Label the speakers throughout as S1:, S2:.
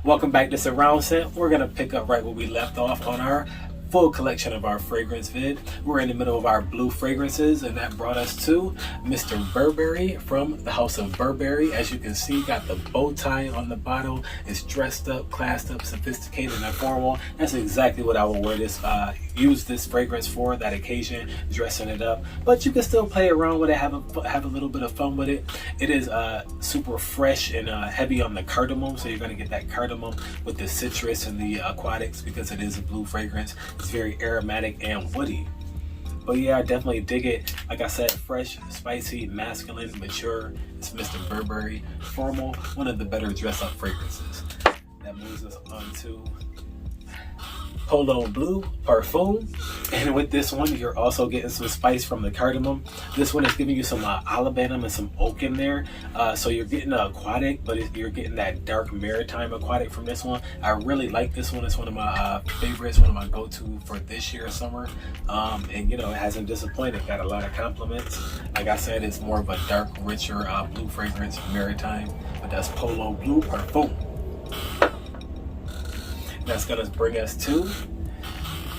S1: Welcome back to Surround Scent. We're going to pick up right where we left off on our full collection of our fragrance vid. We're in the middle of our blue fragrances, and that brought us to Mr. Burberry from the House of Burberry. As you can see, got the bow tie on the bottle. It's dressed up, classed up, sophisticated, and formal. That's exactly what I will wear this, use this fragrance for, that occasion, dressing it up. But you can still play around with it, have a little bit of fun with it. It is super fresh and heavy on the cardamom, so you're going to get that cardamom with the citrus and the aquatics because it is a blue fragrance. It's very aromatic and woody. But yeah, I definitely dig it. Like I said, fresh, spicy, masculine, mature. It's Mr. Burberry, formal, one of the better dress-up fragrances. That moves us on to Polo Blue Parfum. And with this one, you're also getting some spice from the cardamom. This one is giving you some olibanum and some oak in there. So you're getting the aquatic, but you're getting that dark maritime aquatic from this one. I really like this one. It's one of my favorites, one of my go-to for this year summer. And you know, it hasn't disappointed. Got a lot of compliments. Like I said, it's more of a dark, richer blue fragrance, maritime. But that's Polo Blue Parfum. That's going to bring us to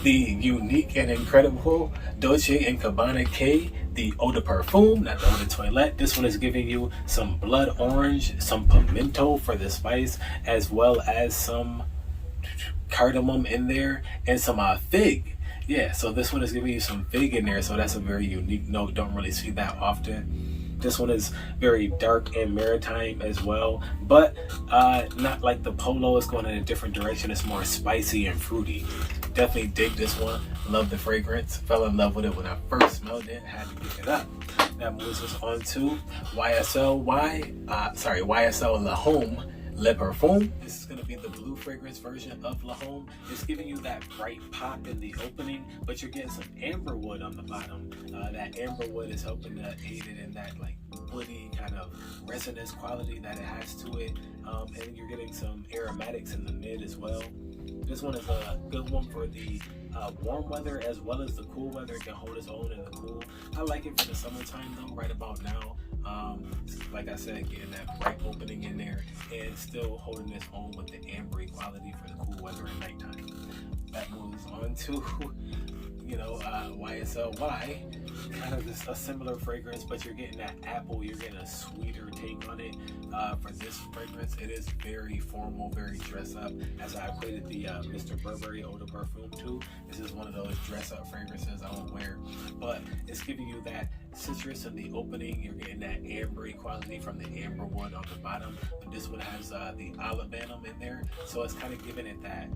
S1: the unique and incredible Dolce&Gabbana K, the eau de parfum, not the eau de toilette. This one is giving you some blood orange, some pimento for the spice, as well as some cardamom in there, and some fig. Yeah, so this one is giving you some fig in there, so that's a very unique note. Don't really see that often. This one is very dark and maritime as well, but not like the Polo. It's going in a different direction. It's more spicy and fruity. Definitely dig this one. Love the fragrance. Fell in love with it when I first smelled it. Had to pick it up. That moves us on to YSL La Homme Le Parfum. This is going to be the blue fragrance version of La Homme. It's giving you that bright pop in the opening, but you're getting some amber wood on the bottom. That amber wood is helping to aid it in that like woody kind of resonance quality that it has to it. And you're getting some aromatics in the mid as well. This one is a good one for the warm weather as well as the cool weather. It can hold its own in the cool. I like it for the summertime though, right about now. Like I said, getting that bright opening in there and still holding its own with the ambery quality for the cool weather at nighttime. That moves on to, YSLY. Kind of a similar fragrance, but you're getting that apple. You're getting a sweeter take on it. For this fragrance, it is very formal, very dress up. As I equated the Mr. Burberry Eau de Parfum to, this is one of those dress up fragrances I won't wear, but it's giving you that citrus in the opening. You're getting that ambery quality from the amber wood on the bottom, but this one has the olibanum in there, so it's kind of giving it that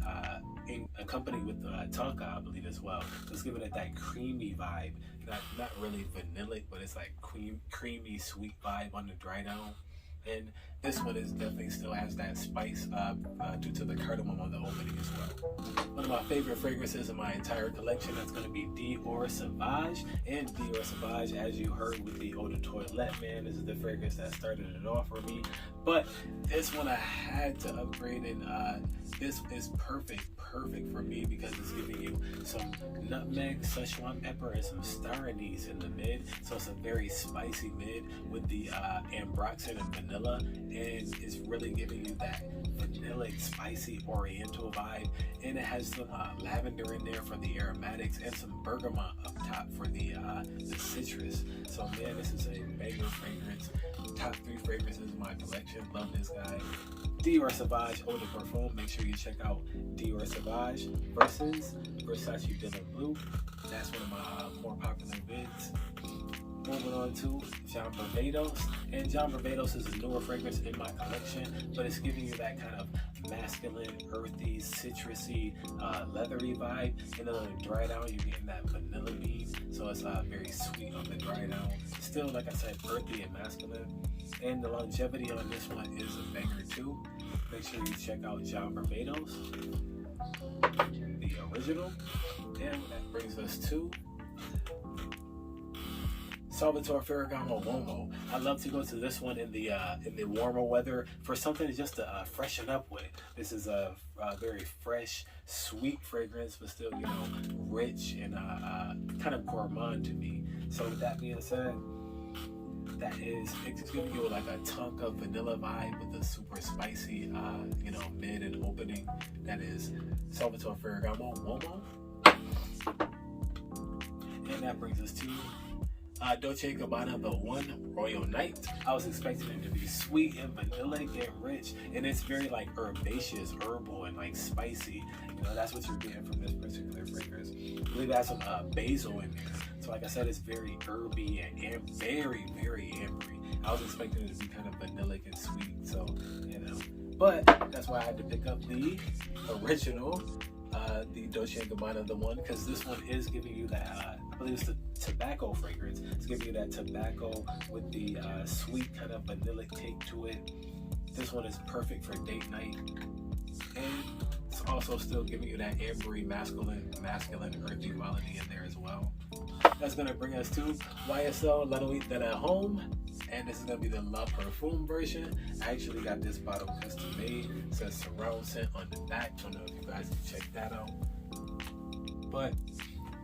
S1: accompanied with tonka, I believe, as well. So it's giving it that creamy vibe, not really vanillic, but it's like creamy sweet vibe on the dry down. And this one is definitely still has that spice due to the cardamom on the opening as well. One of my favorite fragrances in my entire collection, that's going to be Dior Sauvage. And Dior Sauvage, as you heard with the Eau de Toilette, man, this is the fragrance that started it off for me. But this one I had to upgrade, and this is perfect for me because it's giving you some nutmeg, Szechuan pepper, and some star anise in the mid. So it's a very spicy mid with the ambroxan and vanilla, and it's really giving you that vanillic, spicy oriental vibe. And it has some lavender in there for the aromatics and some bergamot up top for the citrus. So man, this is a banger fragrance. Top 3 fragrances in my collection. Love this guy. Dior Sauvage Eau de Parfum. Make sure you check out Dior Sauvage versus Versace Dylan Blue. That's one of my more popular vids. Moving on to Jean Barbados. And Jean Barbados is a newer fragrance in my collection, but it's giving you that kind of masculine, earthy, citrusy, leathery vibe. And then on the dry down, you're getting that vanilla bean. So it's very sweet on the dry down. Still, like I said, earthy and masculine. And the longevity on this one is a banger too. Make sure you check out Jean Barbados, the original. And that brings us to Salvatore Ferragamo Uomo. I love to go to this one in the warmer weather for something just to freshen up with. This is a very fresh, sweet fragrance, but still, rich and kind of gourmand to me. So with that being said, it's giving you like a tonka vanilla vibe with a super spicy, mid and opening. That is Salvatore Ferragamo Uomo. And that brings us to Dolce&Gabbana The One Royal Night. I was expecting it to be sweet and vanilla and rich, and it's very like herbaceous, herbal, and like spicy. That's what you're getting from this particular fragrance. I believe it has some basil in there. So like I said, it's very herby and very, very ambery. I was expecting it to be kind of vanillic and sweet, so But that's why I had to pick up the original, the Dolce&Gabbana The One, because this one is giving you that, I believe it's the tobacco fragrance. It's giving you that tobacco with the sweet kind of vanillic take to it. This one is perfect for date night. And it's also still giving you that ambery, masculine, earthy quality in there as well. That's going to bring us to YSL La Nuit de la Home. And this is going to be the La Parfum version. I actually got this bottle custom made. It says surround scent on the back. Don't know if you guys can check that out. But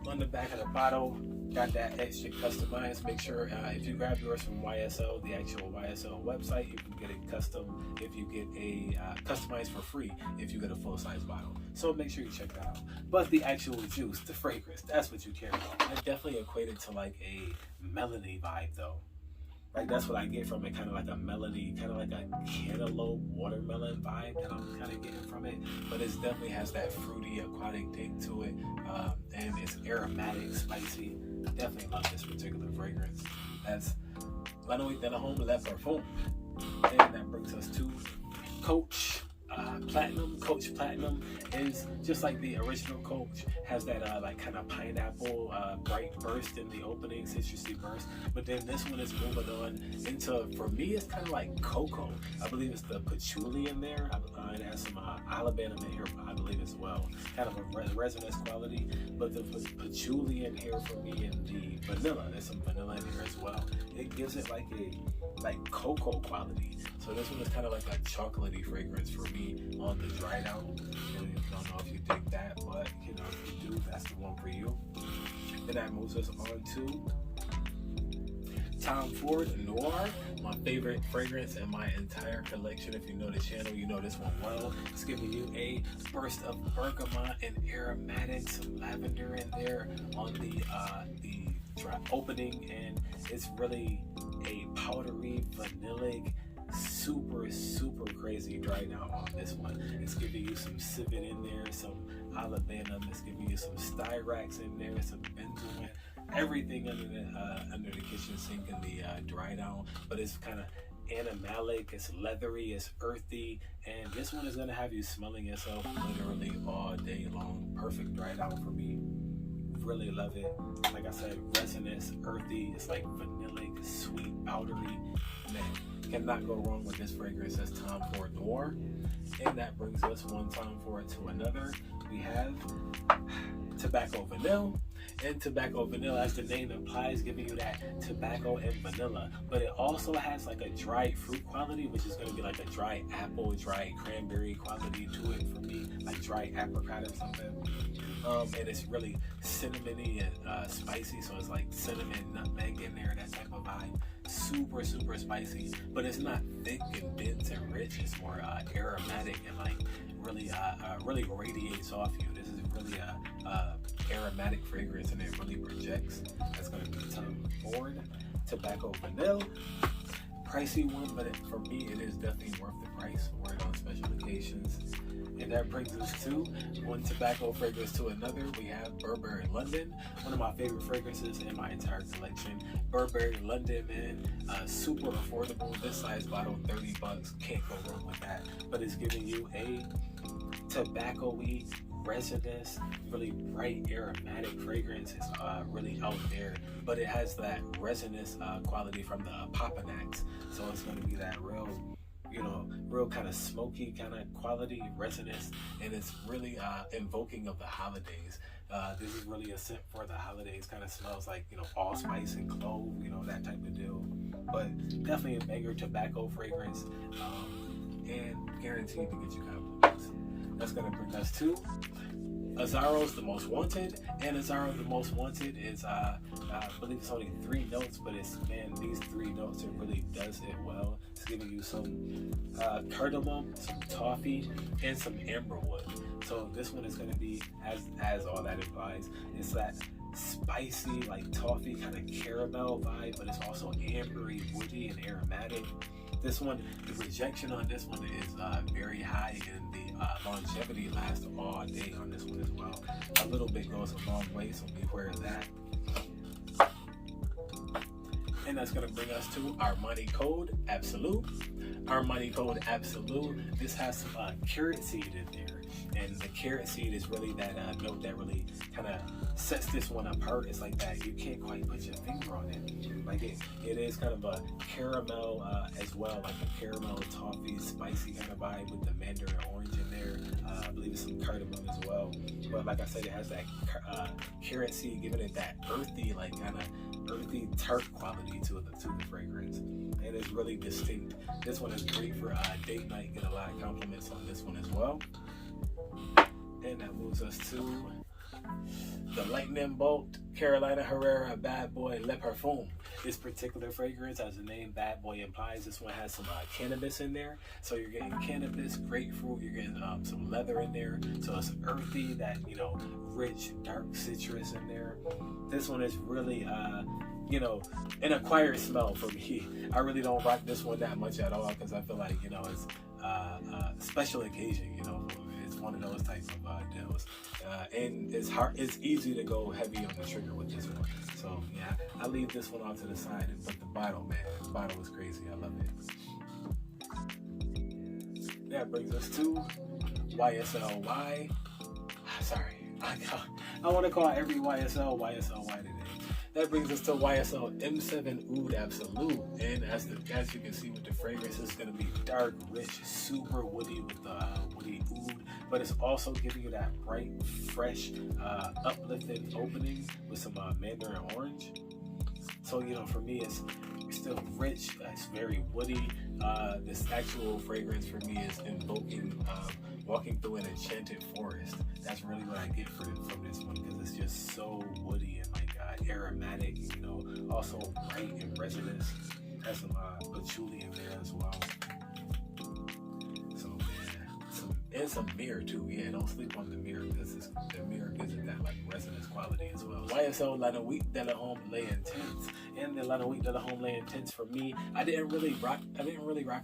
S1: on the back of the bottle, got that extra customized. Make sure if you grab yours from YSL, the actual YSL website, you can get it custom if you get a customized for free if you get a full-size bottle. So make sure you check that out. But the actual juice, the fragrance, that's what you care about. I definitely equated to like a melony vibe though. Like that's what I get from it, kind of like a melody, kind of like a cantaloupe watermelon vibe that I'm kind of getting from it. But it definitely has that fruity, aquatic take to it, and it's aromatic, spicy. I definitely love this particular fragrance. That's La Nuit de la Home La Parfum. And that brings us to Coach Platinum. Coach Platinum is just like the original Coach, has that like kind of pineapple bright burst in the opening, citrusy burst, but then this one is moving on into, for me, it's kind of like cocoa. I believe it's the patchouli in there. It has some alabama in here, I believe, as well. Kind of a resinous quality, but the patchouli in here for me, and the vanilla, there's some vanilla in here as well. It gives it like cocoa quality. So this one is kind of like a chocolatey fragrance for me on the dry down. Really don't know if you dig that, but if you do, that's the one for you. Then that moves us on to Tom Ford Noir, my favorite fragrance in my entire collection. If you know the channel, you know this one well. It's giving you a burst of bergamot and aromatic, some lavender in there on the dry opening, and it's really a powdery, vanillic, super crazy dry down on this one. It's giving you some civet in there, some alabama. It's giving you some styrax in there, some benzoin, everything under the kitchen sink in the dry down. But it's kind of animalic, it's leathery, it's earthy, and this one is going to have you smelling yourself literally all day long. Perfect dry down for me. Really love it. Like I said, resinous, earthy. It's like vanillic, sweet, powdery. Man, cannot go wrong with this fragrance. That's Tom Ford Noir. And that brings us one Tom Ford to another. We have Tobacco Vanilla. And Tobacco Vanilla, as the name implies, giving you that tobacco and vanilla. But it also has like a dried fruit quality, which is going to be like a dry apple, dry cranberry quality to it for me, like dry apricot or something. And it's really cinnamony and spicy, so it's like cinnamon, nutmeg in there, that type of vibe. Super spicy, but it's not thick and dense and rich. It's more aromatic and like really radiates off you. This is really a aromatic fragrance, and it really projects. That's going to be Tom Ford Tobacco Vanilla. Pricey one, but for me, it is definitely worth the price. Wear it on special occasions. And that brings us to one tobacco fragrance to another. We have Burberry London, one of my favorite fragrances in my entire collection. Burberry London, man, super affordable. This size bottle, $30. Can't go wrong with that. But it's giving you a tobacco-y, resinous, really bright aromatic fragrance. It's really out there, but it has that resinous quality from the Papanax. So it's going to be that real kind of smoky kind of quality, resinous, and it's really invoking of the holidays. This is really a scent for the holidays. Kind of smells like, allspice and clove, that type of deal. But definitely a banger tobacco fragrance, and guaranteed to get you compliments. That's going to bring us to Azzaro's the most wanted, and Azzaro the most wanted is I believe it's only 3 notes, but it's, man, these 3 notes, it really does it well. It's giving you some cardamom, some toffee, and some amberwood. So this one is going to be, as all that implies, it's that spicy, like toffee kind of caramel vibe, but it's also ambery, woody, and aromatic. This one, the rejection on this one is very high, and the longevity lasts all day on this one as well. A little bit goes a long way, so beware of that. And that's going to bring us to Armani Code Absolute. Armani Code Absolute. This has some carrot seed in there, and the carrot seed is really that note that really kind of sets this one apart. It's like that, you can't quite put your finger on it. Like it is kind of a caramel as well, like a caramel toffee spicy kind of vibe with the mandarin orange in there. I believe it's some cardamom as well. But like I said, it has that carrot seed, giving it that earthy, like kind of earthy tart quality to the fragrance, and it's really distinct. This one is great for date night. Get a lot of compliments on this one as well. And that moves us to the Lightning Bolt Carolina Herrera Bad Boy Le Parfum. This particular fragrance, as the name Bad Boy implies, this one has some cannabis in there. So you're getting cannabis, grapefruit, you're getting some leather in there. So it's earthy, that, you know, rich, dark citrus in there. This one is really, you know, an acquired smell for me. I really don't rock this one that much at all, because I feel like, you know, it's a special occasion, you know. It's one of those types of deals. And it's easy to go heavy on the trigger with this one. So yeah, I leave this one off to the side, but the bottle, man, the bottle is crazy. I love it. That brings us to YSLY. Sorry, I want to call every YSLY today. That brings us to YSL M7 Oud Absolute, and as you can see with the fragrance, it's going to be dark, rich, super woody with the woody oud, but it's also giving you that bright, fresh, uplifting opening with some mandarin orange. So, you know, for me, it's still rich, it's very woody. This actual fragrance for me is invoking walking through an enchanted forest. That's really what I get from this one, because it's just so woody and like aromatic, you know, also bright and resinous. Has some patchouli in there as well. So yeah, some myrrh too. Yeah, don't sleep on the myrrh, because the myrrh gives it that like resinous quality as well. YSL La Nuit de la Homme Les Intense, and the La Nuit de la Homme Les Intense, for me, I didn't really rock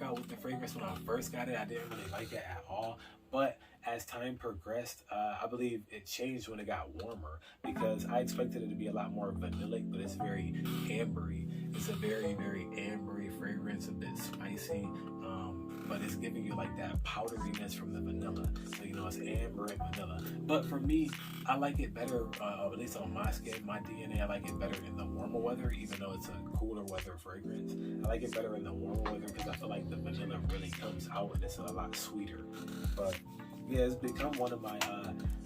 S1: out with the fragrance when I first got it. I didn't really like it at all. But as time progressed, I believe it changed when it got warmer, because I expected it to be a lot more vanillic, but it's very ambery. It's a very, very ambery fragrance, a bit spicy, but it's giving you like that powderiness from the vanilla. So, you know, it's amber and vanilla. But for me, I like it better, at least on my skin, my DNA, I like it better in the warmer weather, even though it's a cooler weather fragrance. I like it better in the warmer weather, because I feel like the vanilla really comes out and it's a lot sweeter. But yeah, it's become one of my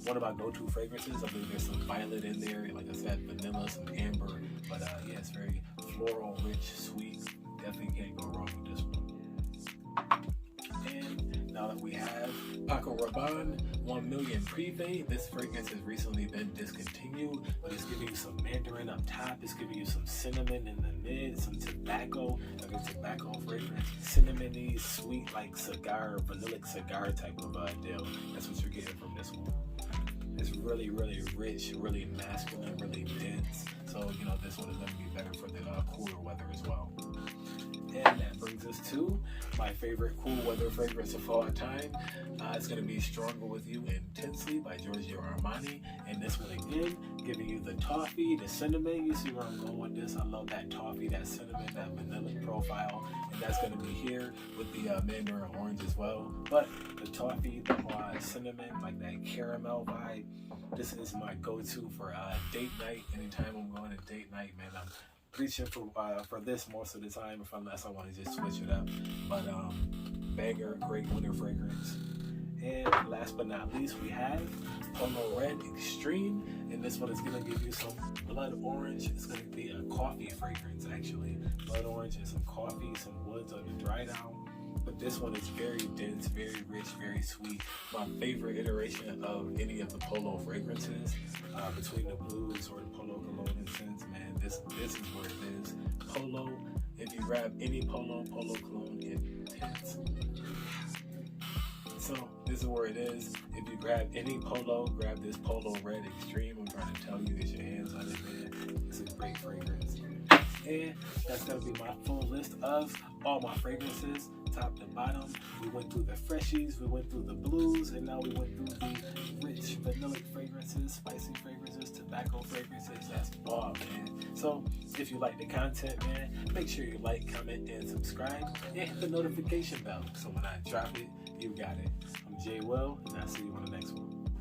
S1: go-to fragrances. I believe there's some violet in there, like I said, vanilla, some amber. But yeah, it's very floral, rich, sweet. Definitely can't go wrong with this one. And now that we have Paco Rabanne 1 Million Privé, this fragrance has recently been discontinued, but it's giving you some mandarin up top. It's giving you some cinnamon in the mid, some tobacco, like a tobacco fragrance, cinnamony, sweet, like cigar, vanillic cigar type of deal. That's what you're getting from this one. It's really, really rich, really masculine, really dense. So, you know, this one is going to be better for the cooler weather as well. And that brings us to my favorite cool weather fragrance of all time. It's going to be Stronger With You Intensely by Giorgio Armani. And this one again, giving you the toffee, the cinnamon. You see where I'm going with this? I love that toffee, that cinnamon, that vanilla profile. And that's going to be here with the mandarin orange as well. But the toffee, the cinnamon, like that caramel vibe. This is my go-to for date night. Anytime I'm going to date night, man, I'm reaching for this most of the time, unless I want to just switch it up. But banger, great winter fragrance. And last but not least, we have Polo Red Extreme, and this one is going to give you some blood orange. It's going to be a coffee fragrance, actually. Blood orange and some coffee, some woods on the dry down. but this one is very dense, very rich, very sweet. My favorite iteration of any of the Polo fragrances, between the blues or the Polo cologne and scents, man, this is where it is. Polo, if you grab any Polo cologne, it hits. So this is where it is. If you grab any Polo, grab this Polo Red Extreme. I'm trying to tell you, get your hands on it, man. It's a great fragrance. And that's going to be my full list of all my fragrances, top to bottom. We went through the freshies, we went through the blues, and now we went through the rich vanillic fragrances, spicy fragrances, tobacco fragrances. That's all, man. So if you like the content, man, make sure you like, comment, and subscribe, and hit the notification bell so when I drop it, you got it. I'm Jay Will, and I'll see you on the next one.